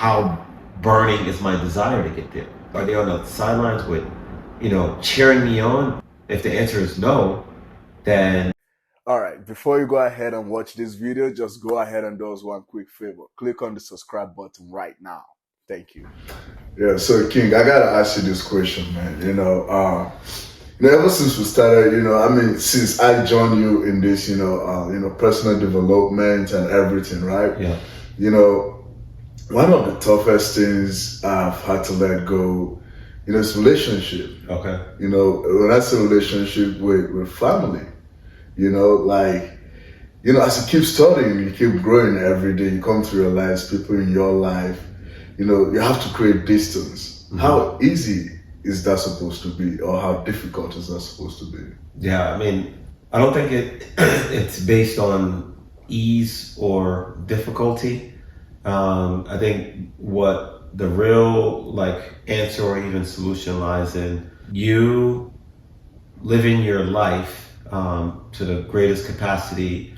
how burning is my desire to get there? Are they on the sidelines with, cheering me on? If the answer is no, then... Alright, before you go ahead and watch this video, just go ahead and do us one quick favor. Click on the subscribe button right now. Thank you. Yeah, so King, I gotta ask you this question, man. Ever since we started, since I joined you in this, personal development and everything, right? Yeah. One of the toughest things I've had to let go, is relationship. Okay. When I say relationship with family, as you keep studying, you keep growing every day, you come to realize people in your life, you have to create distance. Mm-hmm. How easy is that supposed to be, or how difficult is that supposed to be? Yeah, I don't think it's based on ease or difficulty. I think what the real answer or even solution lies in you living your life to the greatest capacity,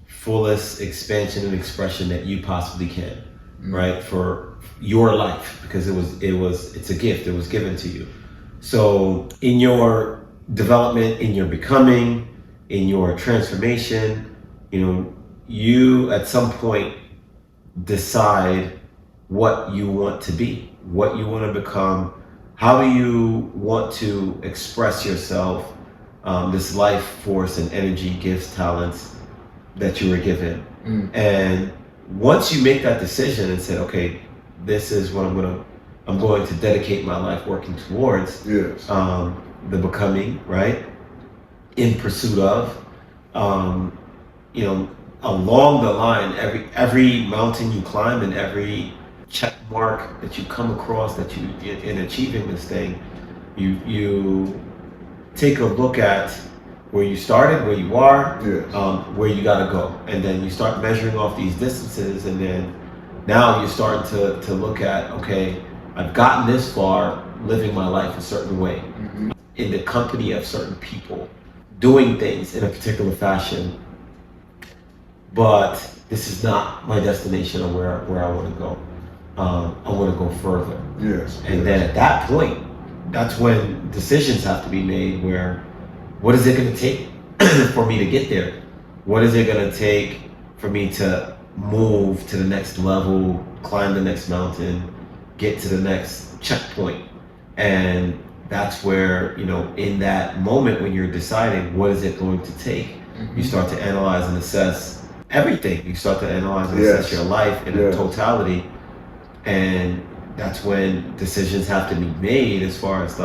fullest expansion and expression that you possibly can, mm-hmm. right? For your life, because it's a gift. It was given to you. So in your development, in your becoming, in your transformation, you at some point decide what you want to be, what you want to become, how do you want to express yourself, this life force and energy, gifts, talents that you were given. Mm. And once you make that decision and say, okay, this is what I'm going to dedicate my life working towards, yes. The becoming, right? In pursuit of, along the line, every mountain you climb and every check mark that you come across that you in achieving this thing, you take a look at where you started, where you are, yes. Where you got to go, and then you start measuring off these distances, and then now you're starting to look at, okay, I've gotten this far living my life a certain way, mm-hmm. in the company of certain people, doing things in a particular fashion, but this is not my destination or where I want to go. I want to go further. Yes. And then at that point, that's when decisions have to be made where, what is it going to take for me to get there? What is it going to take for me to move to the next level, climb the next mountain, get to the next checkpoint? And that's where, in that moment when you're deciding what is it going to take, mm-hmm. you start to analyze and assess everything. You start to analyze and yes. assess your life in yes. a totality. And that's when decisions have to be made as far as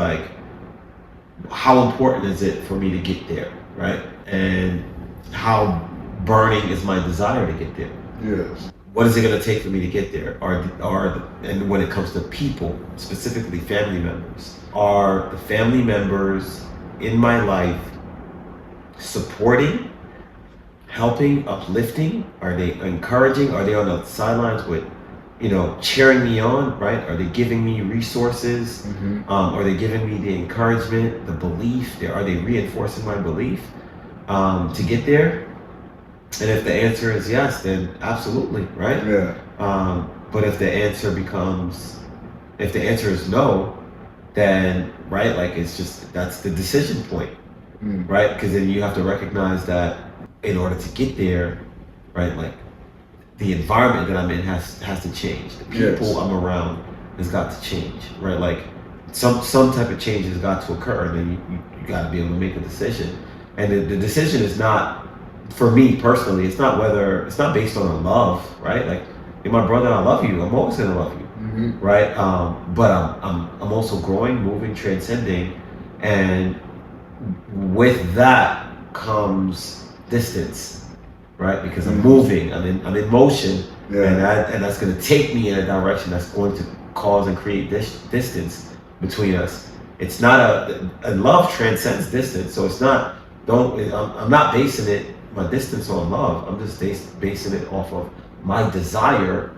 how important is it for me to get there, right? And how burning is my desire to get there? Yes. What is it going to take for me to get there? And when it comes to people, specifically family members, are the family members in my life supporting, helping, uplifting? Are they encouraging? Are they on the sidelines with, cheering me on, right? Are they giving me resources? Mm-hmm. Are they giving me the encouragement, the belief? Are they reinforcing my belief to get there? And if the answer is yes, then absolutely, right? Yeah. But if the answer is no, then, right, that's the decision point, right? Because then you have to recognize that in order to get there, right, the environment that I'm in has to change. The people yes. I'm around has got to change, right? Some type of change has got to occur, and then you got to be able to make a decision. And the decision is not, for me personally, it's not based on a love, right? You're my brother, I love you. I'm always gonna love you, mm-hmm. right? But I'm also growing, moving, transcending, and with that comes distance. Right, because I'm moving, I'm in motion, yeah. and that's going to take me in a direction that's going to cause and create this distance between us. It's not a love transcends distance, so it's not. I'm not basing my distance on love. I'm just basing it off of my desire,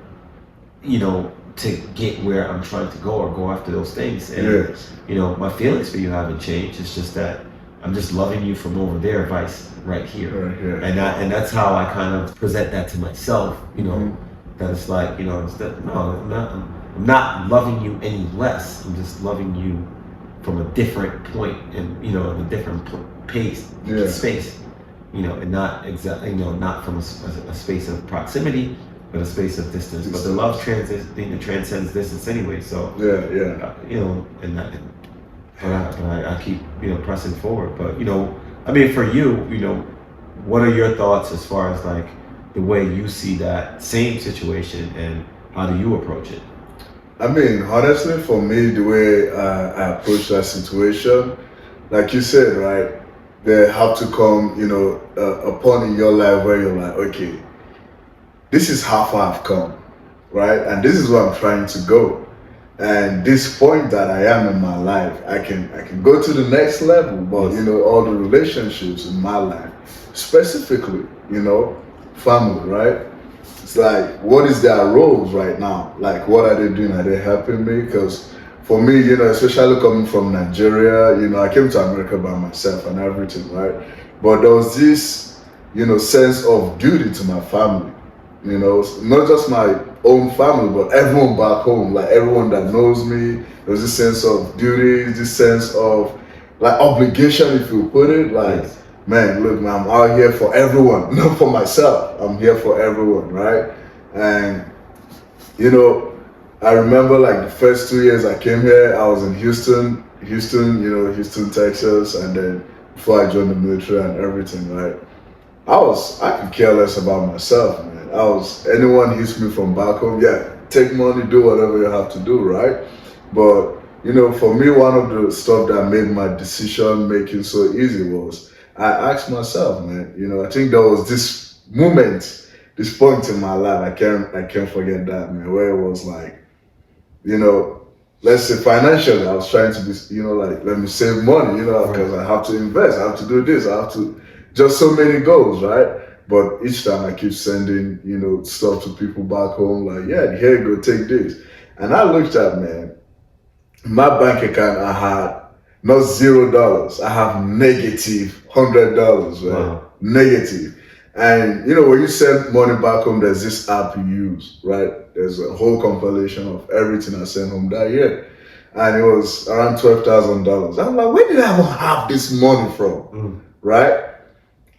to get where I'm trying to go or go after those things. And yes. My feelings for you haven't changed. It's just that I'm just loving you from over there, vice right here. Right here. And that's how I kind of present that to myself, mm-hmm. that it's like, you know, it's that, no, I'm not loving you any less. I'm just loving you from a different point and, you know, in a different pace, space, you know, and not exactly, you know, not from a space of proximity, but a space of distance. But the love transcends distance anyway. So you know, but I keep, you know, pressing forward. But, you know, I mean, for you, you know, what are your thoughts as far as like the way you see that same situation and how do you approach it? I mean, honestly, for me, the way I approach that situation, like you said, right, there have to come, you know, a point in your life where you're like, okay, this is how far I've come, right? And this is where I'm trying to go. And this point that I am in my life, I can go to the next level, but, you know, all the relationships in my life, specifically, you know, family, right? It's like, what is their roles right now? Like, what are they doing? Are they helping me? Because for me, you know, especially coming from Nigeria, you know, I came to America by myself and everything, right? But there was this, you know, sense of duty to my family, you know, not just my own family, but everyone back home, like everyone that knows me. There's this sense of duty, this sense of like obligation, if you put it, like, man, look, man, I'm out here for everyone, not for myself. I'm here for everyone, right? And, you know, I remember like the first 2 years I came here, I was in Houston, you know, Houston, Texas, and then before I joined the military and everything, right? I could care less about myself, man. Anyone hits me from back home, yeah, take money, do whatever you have to do, right? But, you know, for me, one of the stuff that made my decision making so easy was, I asked myself, man, you know, I think there was this moment, this point in my life, I can't forget that, man, where it was like, you know, let's say financially, I was trying to be, you know, like, let me save money, you know, because I have to invest, I have to do this, I have to, just so many goals, right? But each time I keep sending, you know, stuff to people back home, like, yeah, here you go, take this. And I looked at, man, my bank account, I had not $0, I have negative $100, right? Wow. Negative. And, you know, when you send money back home, there's this app you use, right? There's a whole compilation of everything I sent home that year. And it was around $12,000. I'm like, where did I have this money from, right?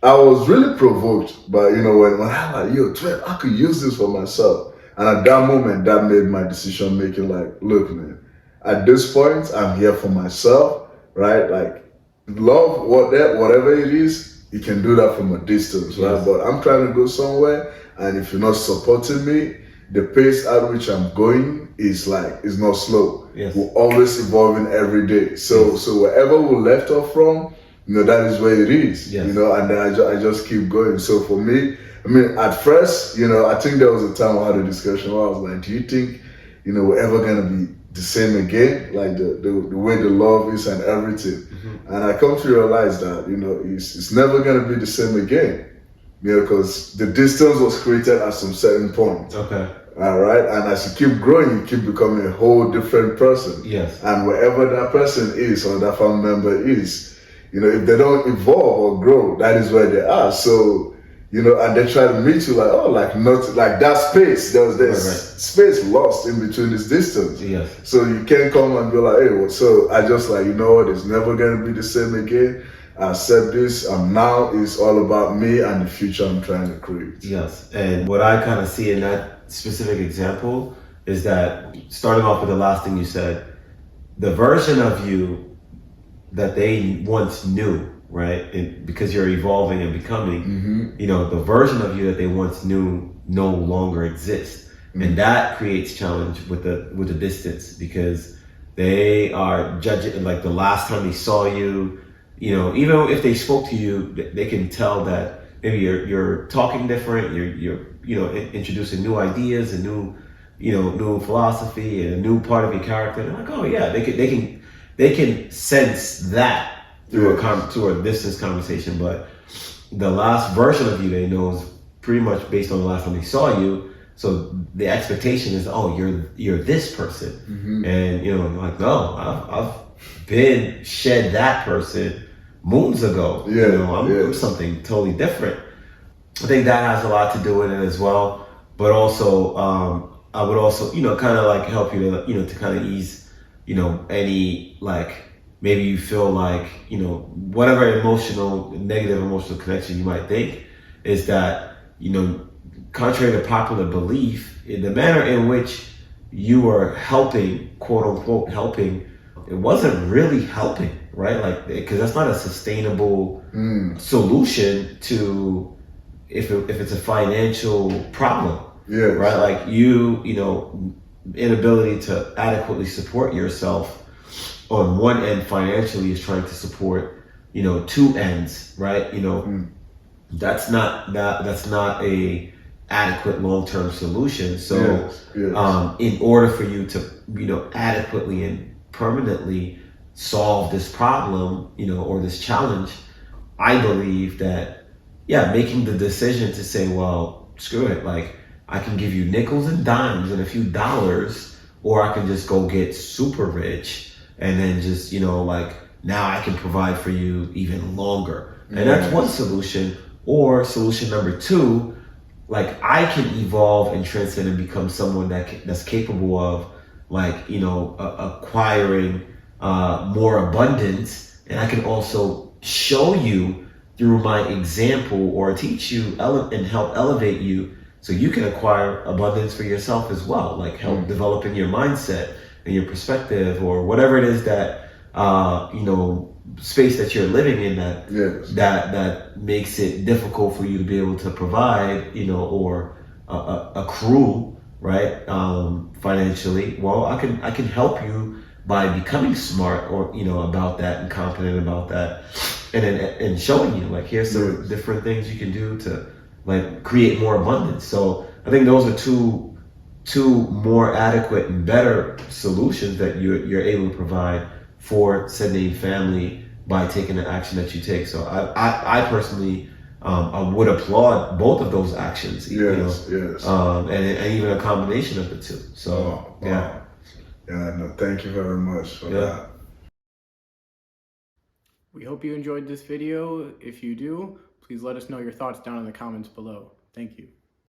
I was really provoked by, you know, when I was like, yo, 12, I could use this for myself. And at that moment, that made my decision making like, look, man, at this point, I'm here for myself, right? Like, love, whatever it is, you can do that from a distance, right? But I'm trying to go somewhere, and if you're not supporting me, the pace at which I'm going is not slow. We're always evolving every day. So wherever we left off from, you know, that is where it is, you know, and then I just keep going. So for me, I mean, at first, you know, I think there was a time I had a discussion where I was like, do you think, you know, we're ever going to be the same again? Like the way the love is and everything. And I come to realize that, you know, it's never going to be the same again, you know, because the distance was created at some certain point. Okay. All right. And as you keep growing, you keep becoming a whole different person. Yes. And wherever that person is or that family member is, you know, if they don't evolve or grow, that is where they are. So, you know, and they try to meet you like, oh, like not like that space. There was this space lost in between this distance. Yes. So you can't come and be like, hey, well, so I just like, you know what, it's never gonna be the same again. I accept this. Now it's all about me and the future I'm trying to create. Yes. And what I kind of see in that specific example is that, starting off with the last thing you said, the version of you that they once knew, right? And because you're evolving and becoming, you know, the version of you that they once knew no longer exists. And that creates challenge with the distance, because they are judging, like the last time they saw you, you know, even if they spoke to you, they can tell that maybe you're talking different, you're you know, introducing new ideas and new philosophy and a new part of your character. They're like, oh yeah, they can sense that through a distance conversation. But the last version of you they know is pretty much based on the last time they saw you. So the expectation is, oh, you're this person, and you know, like, no, I've been shed that person moons ago. You know, I'm something totally different. I think that has a lot to do with it as well. but also I would also, kind of like help you to, to kind of ease, any like maybe you feel like, whatever negative emotional connection you might think is that, contrary to popular belief, in the manner in which you are helping, quote unquote, helping, it wasn't really helping, right? Like, because that's not a sustainable solution to if it's a financial problem, right? Like inability to adequately support yourself on one end financially is trying to support, two ends, right? That's not a adequate long-term solution. So in order for you to adequately and permanently solve this problem, or this challenge, I believe that making the decision to say, well, screw it, like I can give you nickels and dimes and a few dollars, or I can just go get super rich and then just like now I can provide for you even longer. And that's one solution. Or solution number two, like I can evolve and transcend and become someone that's capable of like, acquiring more abundance. And I can also show you through my example or teach you and help elevate you so you can acquire abundance for yourself as well. Like help developing your mindset and your perspective or whatever it is that, space that you're living in that makes it difficult for you to be able to provide, or accrue, right, financially. Well, I can help you by becoming smart or about that and confident about that, and showing you like here's some different things you can do to like create more abundance. So I think those are two more adequate and better solutions that you're able to provide for sending family by taking the action that you take. So I personally I would applaud both of those actions. Yes. And even a combination of the two. So yeah. No, thank you very much for that. We hope you enjoyed this video. If you do, please let us know your thoughts down in the comments below. Thank you.